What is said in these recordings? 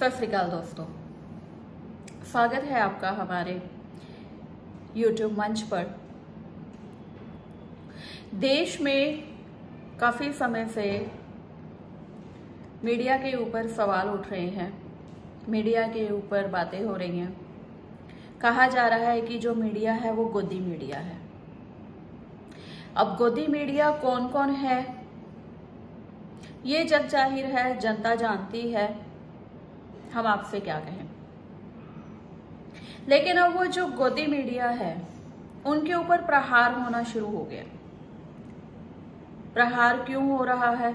सत श्री अकाल दोस्तों, स्वागत है आपका हमारे YouTube मंच पर। देश में काफी समय से मीडिया के ऊपर सवाल उठ रहे हैं, मीडिया के ऊपर बातें हो रही हैं। कहा जा रहा है कि जो मीडिया है वो गोदी मीडिया है। अब गोदी मीडिया कौन कौन है ये जग जाहिर है, जनता जानती है, हम आपसे क्या कहें। लेकिन अब वो जो गोदी मीडिया है उनके ऊपर प्रहार होना शुरू हो गया। प्रहार क्यों हो रहा है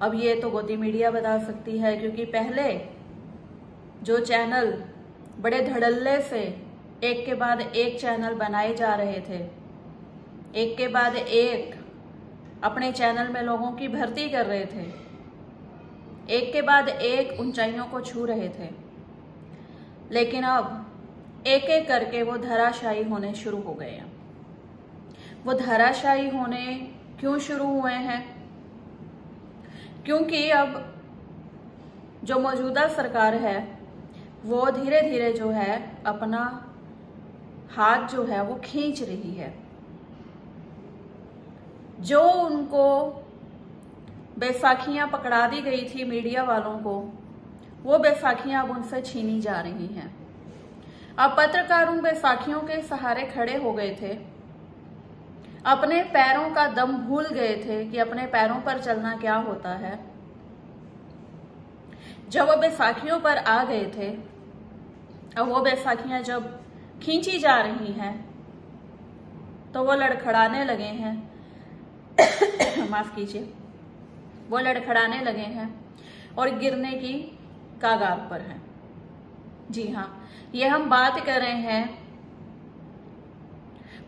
अब ये तो गोदी मीडिया बता सकती है, क्योंकि पहले जो चैनल बड़े धड़ल्ले से एक के बाद एक चैनल बनाए जा रहे थे, एक के बाद एक अपने चैनल में लोगों की भर्ती कर रहे थे, एक के बाद एक ऊंचाइयों को छू रहे थे, लेकिन अब एक एक करके वो धराशायी होने शुरू हो गए हैं। वो धराशायी होने क्यों शुरू हुए हैं? क्योंकि अब जो मौजूदा सरकार है वो धीरे धीरे जो है अपना हाथ जो है वो खींच रही है। जो उनको बैसाखियां पकड़ा दी गई थी मीडिया वालों को, वो बैसाखियां अब उनसे छीनी जा रही हैं। अब पत्रकार उन बैसाखियों के सहारे खड़े हो गए थे, अपने पैरों का दम भूल गए थे कि अपने पैरों पर चलना क्या होता है। जब वो बैसाखियों पर आ गए थे, अब वो बैसाखियां जब खींची जा रही हैं तो वो लड़खड़ाने लगे हैं माफ कीजिए, वो लड़खड़ाने लगे हैं और गिरने की कागार पर हैं। जी हाँ, ये हम बात कर रहे हैं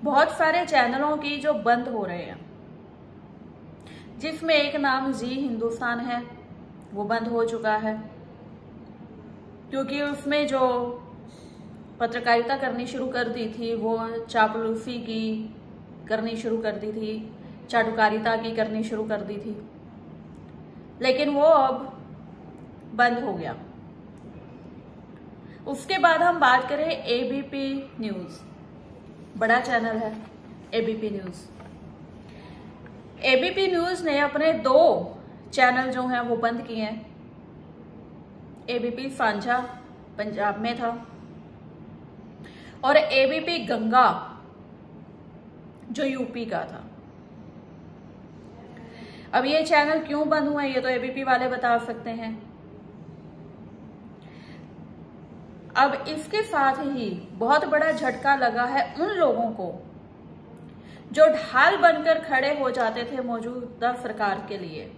बहुत सारे चैनलों की जो बंद हो रहे हैं, जिसमें एक नाम जी हिंदुस्तान है, वो बंद हो चुका है क्योंकि उसमें जो पत्रकारिता करनी शुरू कर दी थी वो चापलूसी की करनी शुरू कर दी थी, चाटुकारिता की करनी शुरू कर दी थी, लेकिन वो अब बंद हो गया। उसके बाद हम बात करें एबीपी न्यूज, बड़ा चैनल है एबीपी न्यूज। एबीपी न्यूज ने अपने 2 चैनल जो हैं वो बंद किए हैं। एबीपी सांझा पंजाब में था और एबीपी गंगा जो यूपी का था। अब ये चैनल क्यों बंद हुए ये तो एबीपी वाले बता सकते हैं। अब इसके साथ ही बहुत बड़ा झटका लगा है उन लोगों को जो ढाल बनकर खड़े हो जाते थे मौजूदा सरकार के लिए।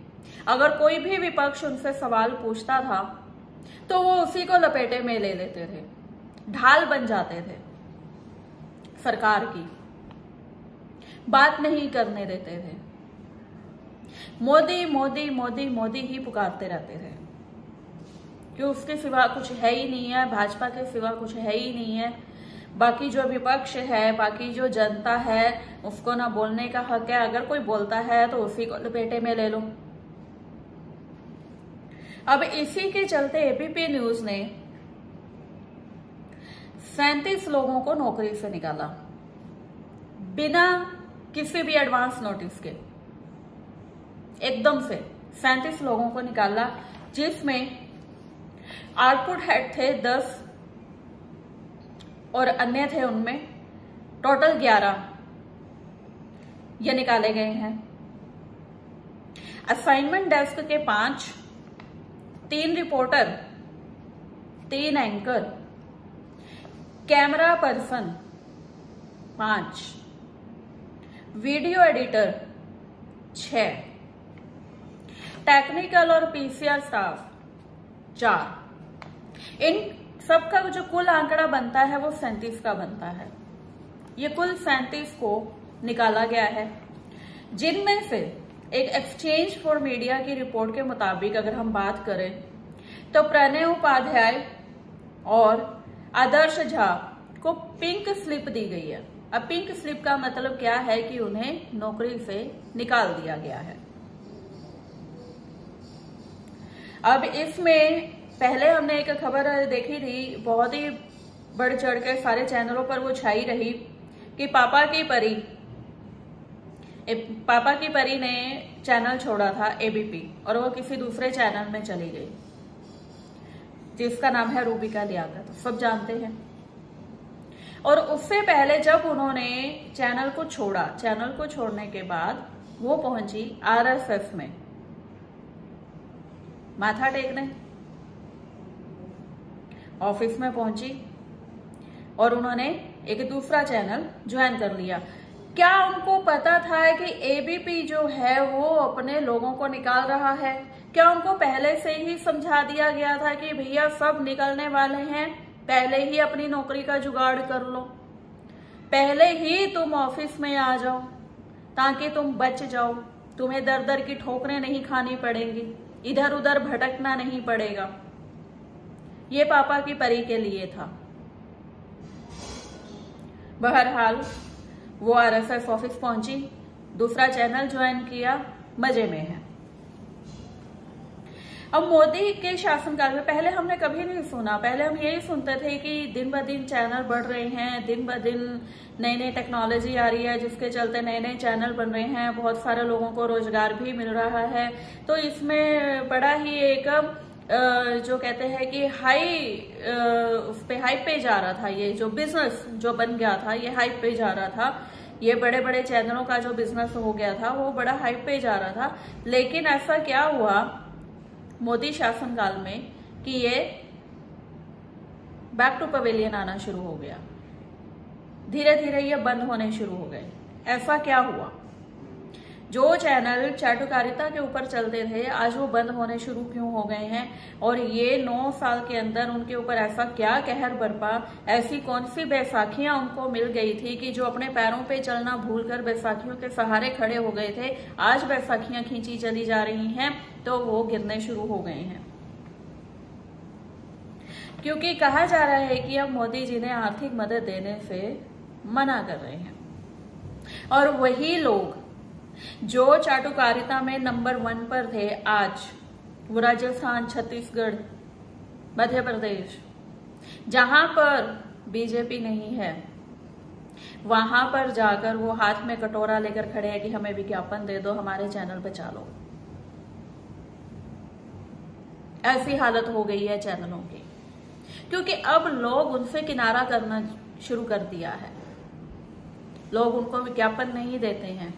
अगर कोई भी विपक्ष उनसे सवाल पूछता था तो वो उसी को लपेटे में ले लेते थे, ढाल बन जाते थे, सरकार की बात नहीं करने देते थे, मोदी मोदी मोदी मोदी ही पुकारते रहते थे कि उसके सिवा कुछ है ही नहीं है, भाजपा के सिवा कुछ है ही नहीं है। बाकी जो विपक्ष है, बाकी जो जनता है, उसको ना बोलने का हक है, अगर कोई बोलता है तो उसी को लपेटे में ले लो। अब इसी के चलते एबीपी न्यूज ने 37 लोगों को नौकरी से निकाला बिना किसी भी एडवांस नोटिस के। एकदम से 37 लोगों को निकाला, जिसमें आउटपुट हेड थे 10 और अन्य थे उनमें टोटल 11 ये निकाले गए हैं। असाइनमेंट डेस्क के 5, 3 reporter, 3 anchor, camera person 5, video editor 6, technical और पीसीआर स्टाफ 4। इन सबका जो कुल आंकड़ा बनता है वो 37 का बनता है। ये कुल 37 को निकाला गया है, जिनमें से एक एक्सचेंज फॉर मीडिया की रिपोर्ट के मुताबिक अगर हम बात करें तो प्रणय उपाध्याय और आदर्श झा को पिंक स्लिप दी गई है। अब पिंक स्लिप का मतलब क्या है कि उन्हें नौकरी से निकाल दिया गया है। अब इसमें पहले हमने एक खबर देखी थी, बहुत ही बढ़ चढ़ के सारे चैनलों पर वो छाई रही कि पापा की परी ने चैनल छोड़ा था एबीपी और वो किसी दूसरे चैनल में चली गई, जिसका नाम है रूबिका लियाकत, सब जानते हैं। और उससे पहले जब उन्होंने चैनल को छोड़ा, चैनल को छोड़ने के बाद वो पहुंची आरएसएस में माथा टेकने, ऑफिस में पहुंची और उन्होंने एक दूसरा चैनल ज्वाइन कर लिया। क्या उनको पता था कि एबीपी जो है वो अपने लोगों को निकाल रहा है? क्या उनको पहले से ही समझा दिया गया था कि भैया सब निकलने वाले हैं, पहले ही अपनी नौकरी का जुगाड़ कर लो, पहले ही तुम ऑफिस में आ जाओ ताकि तुम बच जाओ, तुम्हें दर दर की ठोकरें नहीं खानी पड़ेंगी, इधर उधर भटकना नहीं पड़ेगा। ये पापा की परी के लिए था। बहरहाल वो आरएसएस ऑफिस पहुंची, दूसरा चैनल ज्वाइन किया, मजे में है। अब मोदी के शासनकाल में पहले हमने कभी नहीं सुना, पहले हम यही सुनते थे कि दिन ब दिन चैनल बढ़ रहे हैं, दिन ब दिन नई नई टेक्नोलॉजी आ रही है जिसके चलते नए नए चैनल बन रहे हैं, बहुत सारे लोगों को रोजगार भी मिल रहा है। तो इसमें बड़ा ही एक जो कहते हैं कि उस पे हाइप पे जा रहा था, ये जो बिजनेस जो बन गया था ये हाइप पे जा रहा था, ये बड़े बड़े चैनलों का जो बिजनेस हो गया था वो बड़ा हाइप पे जा रहा था। लेकिन ऐसा क्या हुआ मोदी शासनकाल में कि ये बैक टू पवेलियन आना शुरू हो गया, धीरे धीरे ये बंद होने शुरू हो गए। ऐसा क्या हुआ? जो चैनल चाटुकारिता के ऊपर चलते थे आज वो बंद होने शुरू क्यों हो गए हैं? और ये 9 साल के अंदर उनके ऊपर ऐसा क्या कहर बरपा, ऐसी कौन सी बैसाखियां उनको मिल गई थी कि जो अपने पैरों पे चलना भूलकर बैसाखियों के सहारे खड़े हो गए थे, आज बैसाखियां खींची चली जा रही हैं तो वो गिरने शुरू हो गए हैं। क्योंकि कहा जा रहा है कि अब मोदी जी ने आर्थिक मदद देने से मना कर रहे हैं, और वही लोग जो चाटुकारिता में नंबर 1 पर थे आज, वो राजस्थान, छत्तीसगढ़, मध्य प्रदेश, जहां पर बीजेपी नहीं है, वहां पर जाकर वो हाथ में कटोरा लेकर खड़े हैं कि हमें विज्ञापन दे दो, हमारे चैनल बचा लो। ऐसी हालत हो गई है चैनलों की, क्योंकि अब लोग उनसे किनारा करना शुरू कर दिया है। लोग उनको विज्ञापन नहीं देते हैं,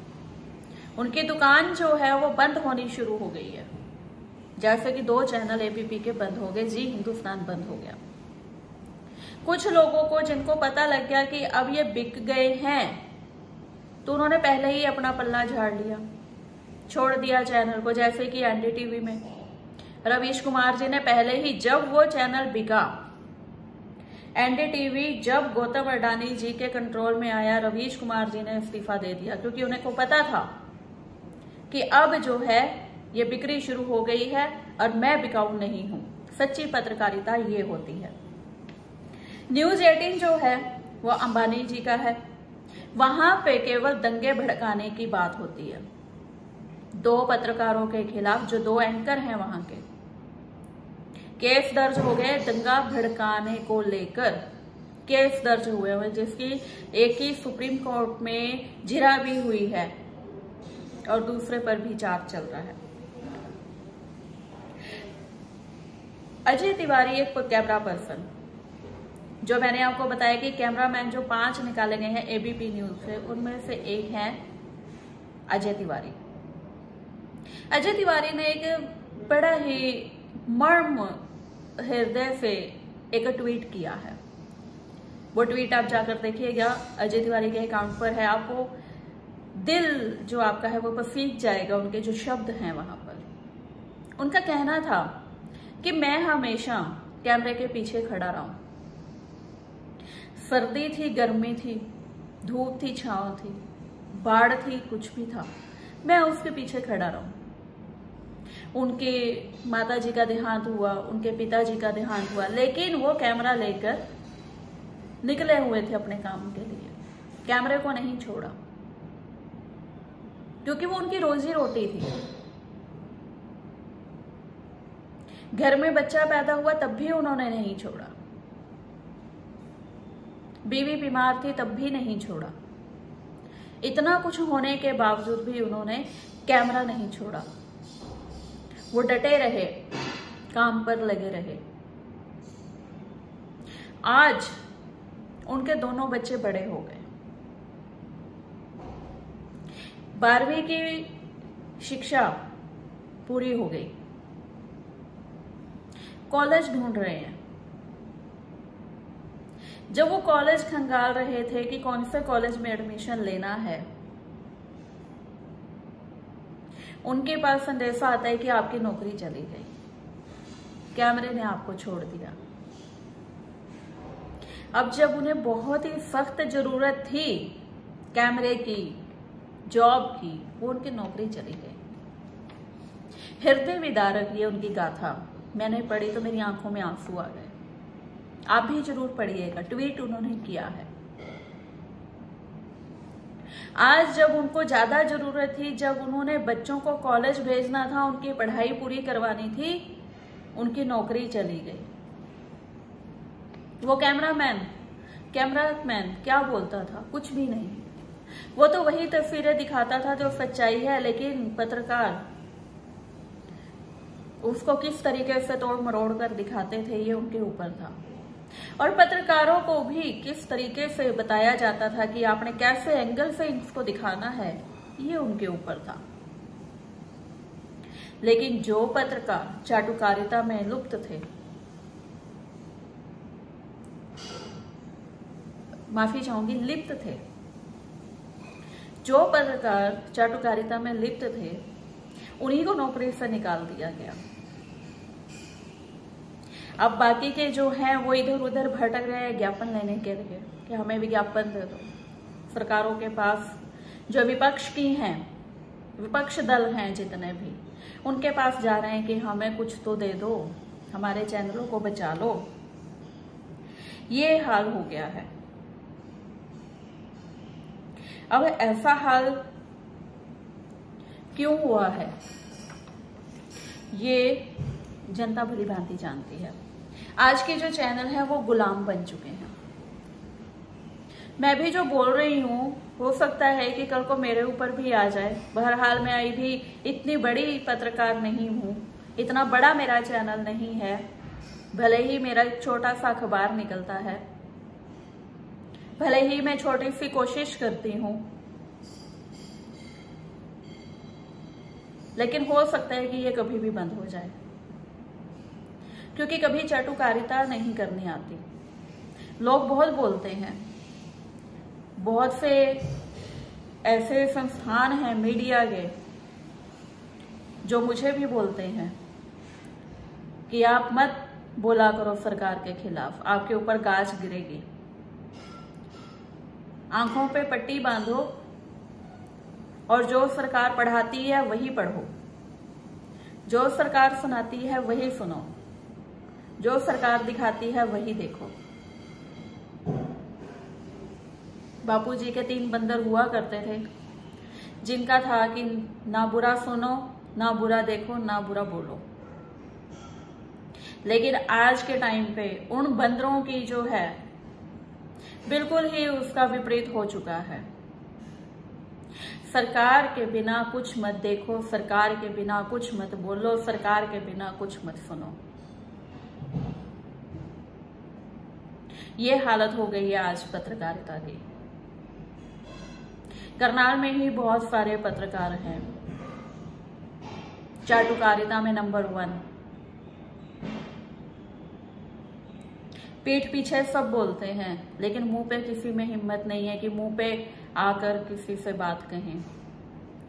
उनकी दुकान जो है वो बंद होनी शुरू हो गई है। जैसे कि 2 चैनल एबीपी के बंद हो गए, जी हिंदुस्तान बंद हो गया। कुछ लोगों को जिनको पता लग गया कि अब ये बिक गए हैं, तो उन्होंने पहले ही अपना पल्ला झाड़ लिया, छोड़ दिया चैनल को। जैसे कि एनडीटीवी में रवीश कुमार जी ने पहले ही, जब वो चैनल बिका, एनडीटीवी जब गौतम अडानी जी के कंट्रोल में आया, रवीश कुमार जी ने इस्तीफा दे दिया, क्योंकि उन्हें को पता था कि अब जो है ये बिक्री शुरू हो गई है और मैं बिकाऊ नहीं हूं। सच्ची पत्रकारिता ये होती है। न्यूज 18 जो है वो अंबानी जी का है, वहां पे केवल दंगे भड़काने की बात होती है। 2 पत्रकारों के खिलाफ, जो 2 एंकर हैं वहां के, केस दर्ज हो गए दंगा भड़काने को लेकर, केस दर्ज हुए हुए, जिसकी एक ही सुप्रीम कोर्ट में जिरा भी हुई है और दूसरे पर भी जांच चल रहा है। अजय तिवारी एक कैमरा पर्सन, जो मैंने आपको बताया कि कैमरामैन जो 5 निकाले गए हैं एबीपी न्यूज से, उनमें से एक है अजय तिवारी। अजय तिवारी ने एक बड़ा ही मर्म हृदय से एक ट्वीट किया है। वो ट्वीट आप जाकर देखिएगा, अजय तिवारी के अकाउंट पर है। आपको दिल जो आपका है वो पसीज जाएगा उनके जो शब्द हैं वहां पर। उनका कहना था कि मैं हमेशा कैमरे के पीछे खड़ा रहा हूं, सर्दी थी, गर्मी थी, धूप थी, छांव थी, बाढ़ थी, कुछ भी था, मैं उसके पीछे खड़ा रहूं। उनके माता जी का देहांत हुआ, उनके पिताजी का देहांत हुआ, लेकिन वो कैमरा लेकर निकले हुए थे अपने काम के लिए, कैमरे को नहीं छोड़ा, क्योंकि वो उनकी रोजी रोटी थी। घर में बच्चा पैदा हुआ तब भी उन्होंने नहीं छोड़ा, बीवी बीमार थी तब भी नहीं छोड़ा, इतना कुछ होने के बावजूद भी उन्होंने कैमरा नहीं छोड़ा। वो डटे रहे, काम पर लगे रहे। आज उनके दोनों बच्चे बड़े हो गए, 12वीं की शिक्षा पूरी हो गई, कॉलेज ढूंढ रहे हैं। जब वो कॉलेज खंगाल रहे थे कि कौन से कॉलेज में एडमिशन लेना है, उनके पास संदेशा आता है कि आपकी नौकरी चली गई, कैमरे ने आपको छोड़ दिया। अब जब उन्हें बहुत ही सख्त जरूरत थी कैमरे की, जॉब की, वो उनकी नौकरी चली गई। हृदय विदारक ये उनकी गाथा मैंने पढ़ी तो मेरी आंखों में आंसू आ गए। आप भी जरूर पढ़िएगा, ट्वीट उन्होंने किया है। आज जब उनको ज्यादा जरूरत थी, जब उन्होंने बच्चों को कॉलेज भेजना था, उनकी पढ़ाई पूरी करवानी थी, उनकी नौकरी चली गई। वो कैमरामैन क्या बोलता था? कुछ भी नहीं। वो तो वही तस्वीरें दिखाता था जो सच्चाई है, लेकिन पत्रकार उसको किस तरीके से तोड़ मरोड़ कर दिखाते थे ये उनके ऊपर था। और पत्रकारों को भी किस तरीके से बताया जाता था कि आपने कैसे एंगल से इसको दिखाना है, ये उनके ऊपर था। लेकिन जो पत्रकार चाटुकारिता में लुप्त थे, माफी चाहूंगी, लिप्त थे, जो पत्रकार चाटुकारिता में लिप्त थे, उन्हीं को नौकरी से निकाल दिया गया। अब बाकी के जो हैं वो इधर उधर भटक रहे हैं ज्ञापन लेने के लिए कि हमें विज्ञापन दे दो। सरकारों के पास जो विपक्ष की हैं, विपक्ष दल हैं जितने भी, उनके पास जा रहे हैं कि हमें कुछ तो दे दो, हमारे चैनलों को बचा लो। ये हाल हो गया है। अब ऐसा हाल क्यों हुआ है ये जनता भली भांति जानती है। आज के जो चैनल है वो गुलाम बन चुके हैं। मैं भी जो बोल रही हूँ हो सकता है कि कल को मेरे ऊपर भी आ जाए। बहरहाल मैं आई भी इतनी बड़ी पत्रकार नहीं हूँ, इतना बड़ा मेरा चैनल नहीं है, भले ही मेरा एक छोटा सा अखबार निकलता है, भले ही मैं छोटी सी कोशिश करती हूँ, लेकिन हो सकता है कि ये कभी भी बंद हो जाए, क्योंकि कभी चाटुकारिता नहीं करनी आती। लोग बहुत बोलते हैं, बहुत से ऐसे संस्थान हैं मीडिया के जो मुझे भी बोलते हैं कि आप मत बोला करो सरकार के खिलाफ, आपके ऊपर गाज गिरेगी। आंखों पे पट्टी बांधो और जो सरकार पढ़ाती है वही पढ़ो, जो सरकार सुनाती है वही सुनो, जो सरकार दिखाती है वही देखो। बापूजी के 3 बंदर हुआ करते थे, जिनका था कि ना बुरा सुनो, ना बुरा देखो, ना बुरा बोलो। लेकिन आज के टाइम पे उन बंदरों की जो है बिल्कुल ही उसका विपरीत हो चुका है। सरकार के बिना कुछ मत देखो, सरकार के बिना कुछ मत बोलो, सरकार के बिना कुछ मत सुनो। ये हालत हो गई है आज पत्रकारिता की। करनाल में ही बहुत सारे पत्रकार हैं, चाटुकारिता में नंबर 1। पीठ पीछे सब बोलते हैं, लेकिन मुंह पे किसी में हिम्मत नहीं है कि मुंह पे आकर किसी से बात कहें।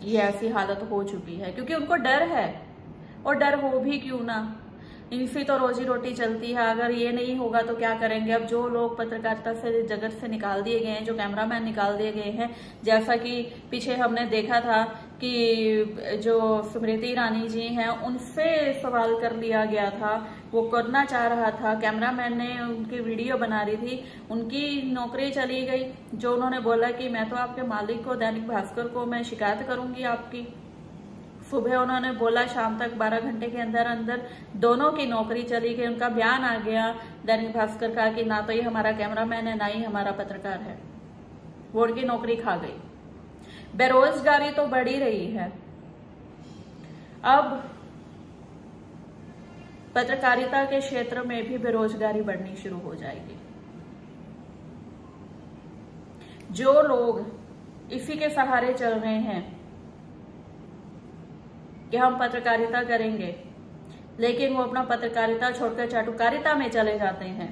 ये ऐसी हालत हो चुकी है क्योंकि उनको डर है, और डर हो भी क्यों ना, इनसे तो रोजी रोटी चलती है। अगर ये नहीं होगा तो क्या करेंगे। अब जो लोग पत्रकारिता से जगत से निकाल दिए गए हैं, जो कैमरामैन निकाल दिए गए हैं, जैसा कि पीछे हमने देखा था कि जो स्मृति ईरानी जी हैं उनसे सवाल कर लिया गया था, वो करना चाह रहा था, कैमरामैन ने उनकी वीडियो बना रही थी, उनकी नौकरी चली गई। जो उन्होंने बोला कि मैं तो आपके मालिक को, दैनिक भास्कर को मैं शिकायत करूंगी आपकी, सुबह उन्होंने बोला, शाम तक 12 घंटे के अंदर अंदर दोनों की नौकरी चली गई। उनका बयान आ गया दैनिक भास्कर का कि ना तो ये हमारा कैमरामैन है, ना ही हमारा पत्रकार है। वो उनकी नौकरी खा गई। बेरोजगारी तो बढ़ ही रही है। अब पत्रकारिता के क्षेत्र में भी बेरोजगारी बढ़नी शुरू हो जाएगी। जो लोग इसी के सहारे चल रहे हैं कि हम पत्रकारिता करेंगे, लेकिन वो अपना पत्रकारिता छोड़कर चाटुकारिता में चले जाते हैं,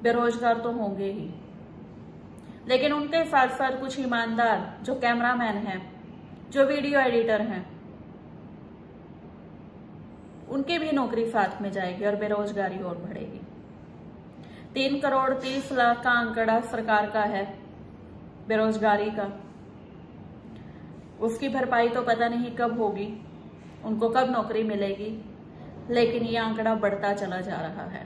बेरोजगार तो होंगे ही। लेकिन उनके साथ साथ कुछ ईमानदार जो कैमरामैन हैं, जो वीडियो एडिटर हैं, उनकी भी नौकरी साथ में जाएगी और बेरोजगारी और बढ़ेगी। 3 करोड़ 30 लाख का आंकड़ा सरकार का है बेरोजगारी का। उसकी भरपाई तो पता नहीं कब होगी, उनको कब नौकरी मिलेगी, लेकिन ये आंकड़ा बढ़ता चला जा रहा है।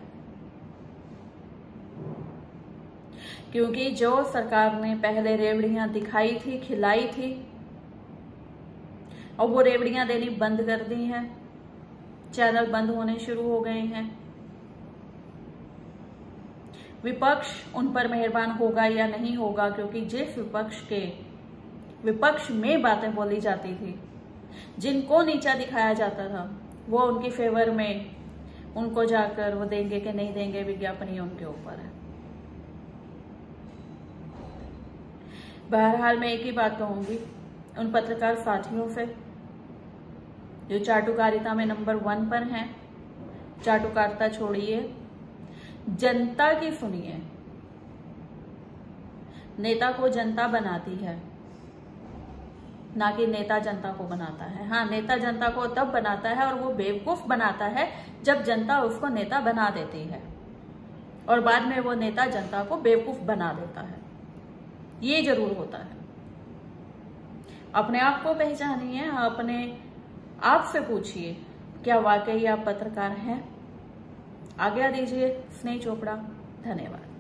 क्योंकि जो सरकार ने पहले रेवड़ियां दिखाई थी, खिलाई थी, और वो रेवड़ियां देनी बंद कर दी हैं, चैनल बंद होने शुरू हो गए हैं। विपक्ष उन पर मेहरबान होगा या नहीं होगा, क्योंकि जिस विपक्ष में बातें बोली जाती थी, जिनको नीचा दिखाया जाता था, वो उनकी फेवर में उनको जाकर वो देंगे कि नहीं देंगे विज्ञापन, ये उनके ऊपर है। बहरहाल मैं एक ही बात कहूंगी उन पत्रकार साथियों से जो चाटुकारिता में नंबर 1 पर हैं, चाटुकारिता छोड़िए, जनता की सुनिए। नेता को जनता बनाती है, ना कि नेता जनता को बनाता है। हाँ, नेता जनता को तब बनाता है और वो बेवकूफ बनाता है जब जनता उसको नेता बना देती है, और बाद में वो नेता जनता को बेवकूफ बना देता है। ये जरूर होता है। अपने आप को पहचानिए, अपने आप से पूछिए क्या वाकई आप पत्रकार हैं। आज्ञा दीजिए, स्नेह चोपड़ा। धन्यवाद।